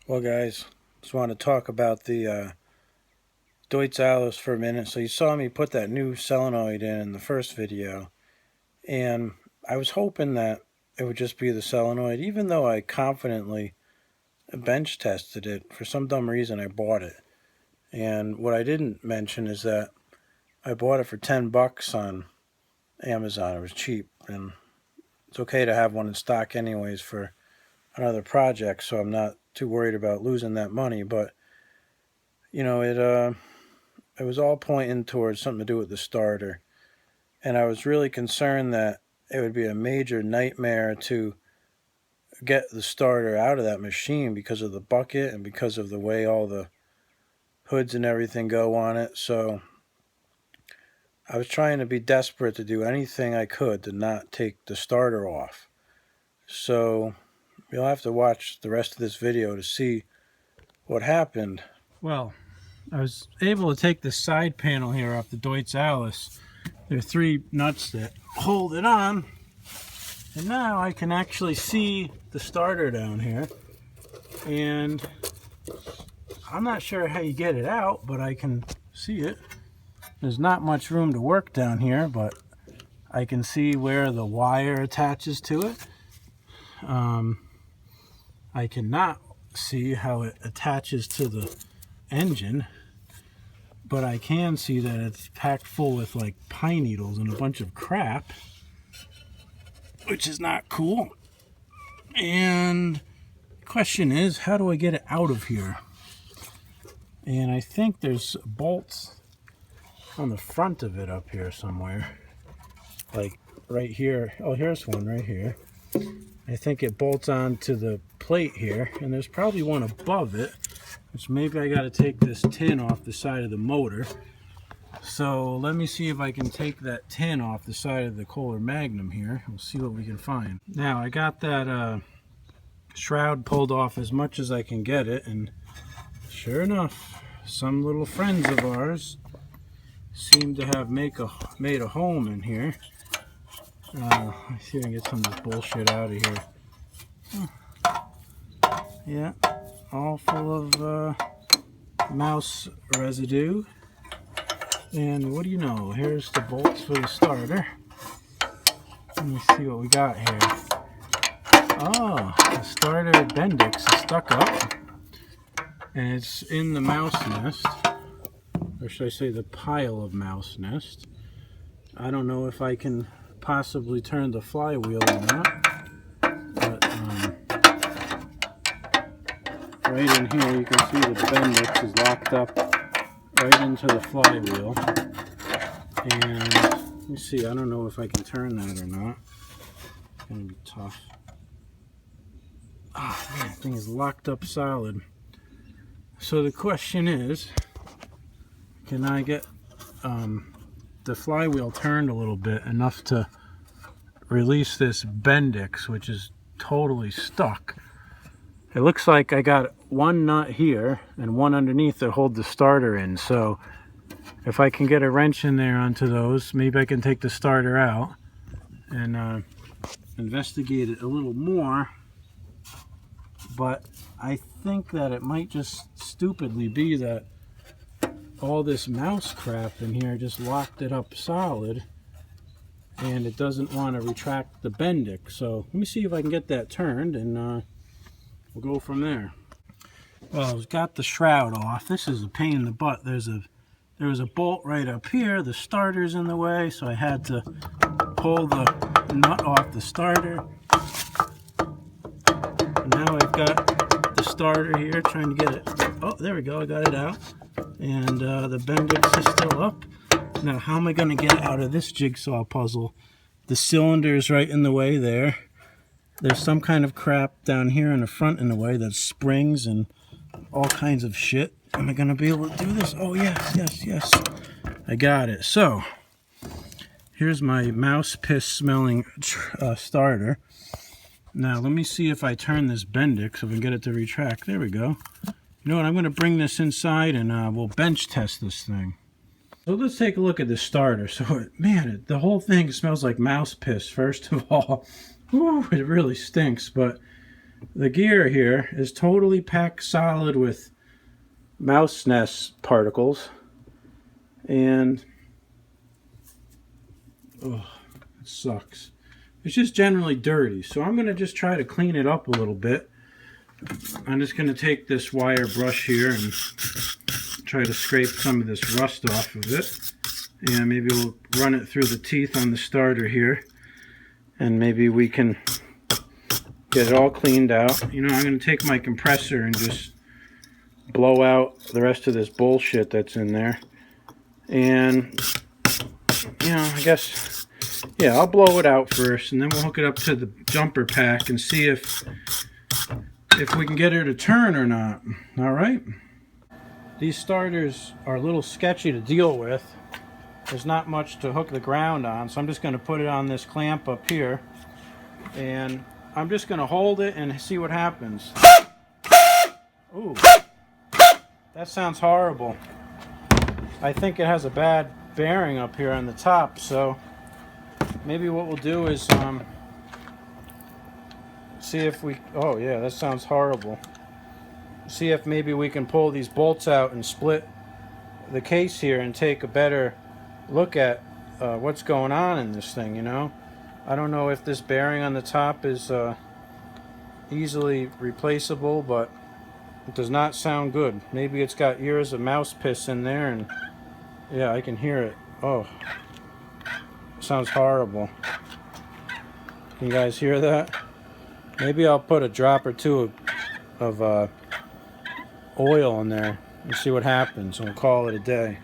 Well, guys, just want to talk about the Deutz Allis for a minute. So you saw me put that new solenoid in the first video, and I was hoping that it would just be the solenoid, even though I confidently bench tested it. For some dumb reason, I bought it. And what I didn't mention is that I bought it for $10 on Amazon. It was cheap, and it's okay to have one in stock anyways for another project, so I'm not too worried about losing that money. But it was all pointing towards something to do with the starter, and I was really concerned that it would be a major nightmare to get the starter out of that machine because of the bucket and because of the way all the hoods and everything go on it. So I was trying to be desperate to do anything I could to not take the starter off. So you'll have to watch the rest of this video to see what happened. Well, I was able to take the side panel here off the Deutz Allis. There are 3 nuts that hold it on, and now I can actually see the starter down here. And I'm not sure how you get it out, but I can see it. There's not much room to work down here, but I can see where the wire attaches to it. I cannot see how it attaches to the engine, but I can see that it's packed full with like pine needles and a bunch of crap, which is not cool. And the question is, how do I get it out of here? And I think there's bolts on the front of it up here somewhere, like right here. Oh, here's one right here. I think it bolts onto the plate here, and there's probably one above it, which maybe I got to take this tin off the side of the motor. So let me see if I can take that tin off the side of the Kohler Magnum here. We'll see what we can find. Now I got that shroud pulled off as much as I can get it, and sure enough, some little friends of ours seem to have made a home in here. Let's see if I can get some of this bullshit out of here. Yeah, all full of mouse residue. And what do you know? Here's the bolts for the starter. Let me see what we got here. Oh, the starter Bendix is stuck up, and it's in the mouse nest, or should I say the pile of mouse nest. I don't know if I can possibly turn the flywheel or not, but right in here you can see the Bendix is locked up right into the flywheel. And let me see, I don't know if I can turn that or not. It's gonna be tough. Oh man, the thing is locked up solid. So the question is, can I get the flywheel turned a little bit, enough to release this Bendix, which is totally stuck? It looks like I got one nut here and one underneath that hold the starter in. So if I can get a wrench in there onto those, maybe I can take the starter out and investigate it a little more. But I think that it might just stupidly be that all this mouse crap in here just locked it up solid, and it doesn't want to retract the Bendix. So let me see if I can get that turned, and we'll go from there. Well, I've got the shroud off. This is a pain in the butt. There was a bolt right up here. The starter's in the way, so I had to pull the nut off the starter. And now I've got the starter here, trying to get it. Oh, there we go. I got it out. And the Bendix is still up. Now, how am I going to get out of this jigsaw puzzle? The cylinder is right in the way there. There's some kind of crap down here in the front in the way, that springs and all kinds of shit. Am I going to be able to do this? Oh, yes. I got it. So, here's my mouse piss smelling starter. Now, let me see if I turn this Bendix, if I can get it to retract. There we go. You know what? I'm going to bring this inside and we'll bench test this thing. So let's take a look at the starter. So, man, the whole thing smells like mouse piss, first of all. Whew, it really stinks, but The gear here is totally packed solid with mouse nest particles, and oh, it sucks. It's just generally dirty, so I'm going to just try to clean it up a little bit. I'm just going to take this wire brush here and try to scrape some of this rust off of it, and maybe we'll run it through the teeth on the starter here, and maybe we can get it all cleaned out. You know, I'm going to take my compressor and just blow out the rest of this bullshit that's in there. And, you know, I guess, yeah, I'll blow it out first, and then we'll hook it up to the jumper pack and see if we can get her to turn or not. All right? These starters are a little sketchy to deal with. There's not much to hook the ground on, so I'm just going to put it on this clamp up here, and I'm just going to hold it and see what happens. Ooh, that sounds horrible. I think it has a bad bearing up here on the top, so maybe what we'll do is see if we, oh yeah, that sounds horrible. See if maybe we can pull these bolts out and split the case here and take a better look at what's going on in this thing, you know. I don't know if this bearing on the top is easily replaceable, but it does not sound good. Maybe it's got years of mouse piss in there, and yeah, I can hear it. Oh, it sounds horrible. Can you guys hear that? Maybe I'll put a drop or two of oil in there and see what happens, and we'll call it a day.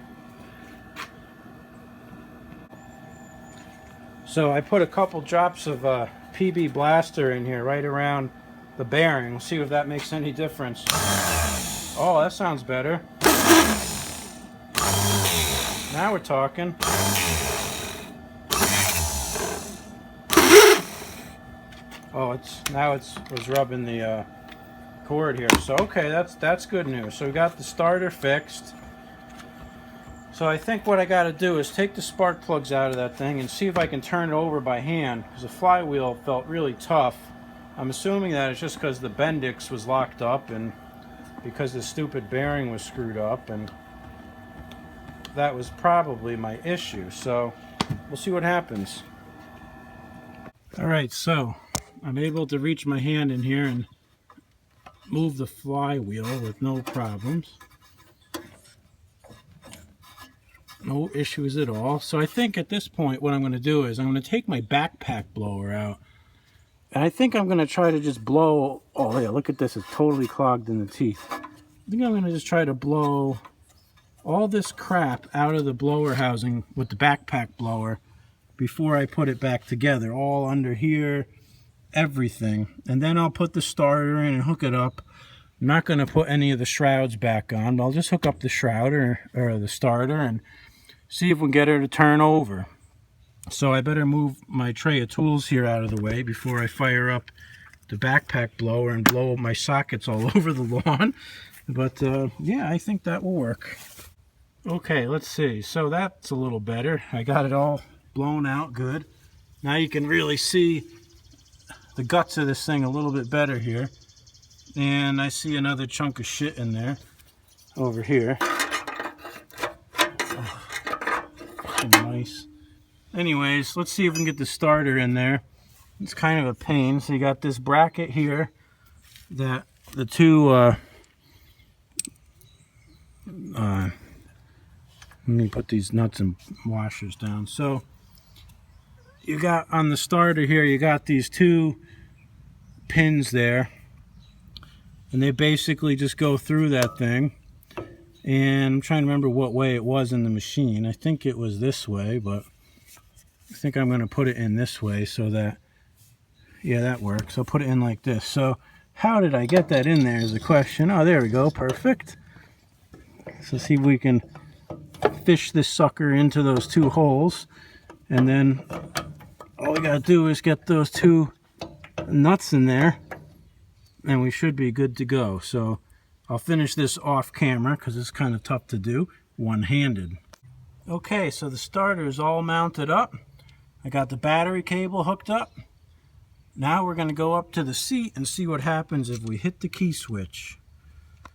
So I put a couple drops of PB Blaster in here right around the bearing. We'll see if that makes any difference. Oh, that sounds better. Now we're talking. Oh, it was rubbing the cord here. So okay, that's good news. So we got the starter fixed. So I think what I got to do is take the spark plugs out of that thing and see if I can turn it over by hand, because the flywheel felt really tough. I'm assuming that it's just because the Bendix was locked up and because the stupid bearing was screwed up, and that was probably my issue. So we'll see what happens. Alright, so I'm able to reach my hand in here and move the flywheel with no problems. No issues at all. So I think at this point what I'm going to do is I'm going to take my backpack blower out, and I think I'm going to try to just blow, oh yeah, look at this, it's totally clogged in the teeth. I think I'm going to just try to blow all this crap out of the blower housing with the backpack blower before I put it back together, all under here, everything. And then I'll put the starter in and hook it up. I'm not going to put any of the shrouds back on, but I'll just hook up the shroud or the starter and see if we can get her to turn over. So I better move my tray of tools here out of the way before I fire up the backpack blower and blow up my sockets all over the lawn. But yeah, I think that will work. Okay, let's see. So that's a little better. I got it all blown out good. Now you can really see the guts of this thing a little bit better here. And I see another chunk of shit in there over here. Oh, nice. Anyways, let's see if we can get the starter in there. It's kind of a pain. So you got this bracket here that the two let me put these nuts and washers down. So you got on the starter here, you got these two pins there, and they basically just go through that thing. And I'm trying to remember what way it was in the machine. I think it was this way, but I think I'm going to put it in this way so that, yeah, that works. I'll put it in like this. So how did I get that in there is the question. Oh, there we go. Perfect. So see if we can fish this sucker into those two holes, and then all we gotta do is get those two nuts in there and we should be good to go. So I'll finish this off camera because it's kind of tough to do one-handed. Okay, so the starter is all mounted up. I got the battery cable hooked up, Now we're going to go up to the seat and see what happens if we hit the key switch.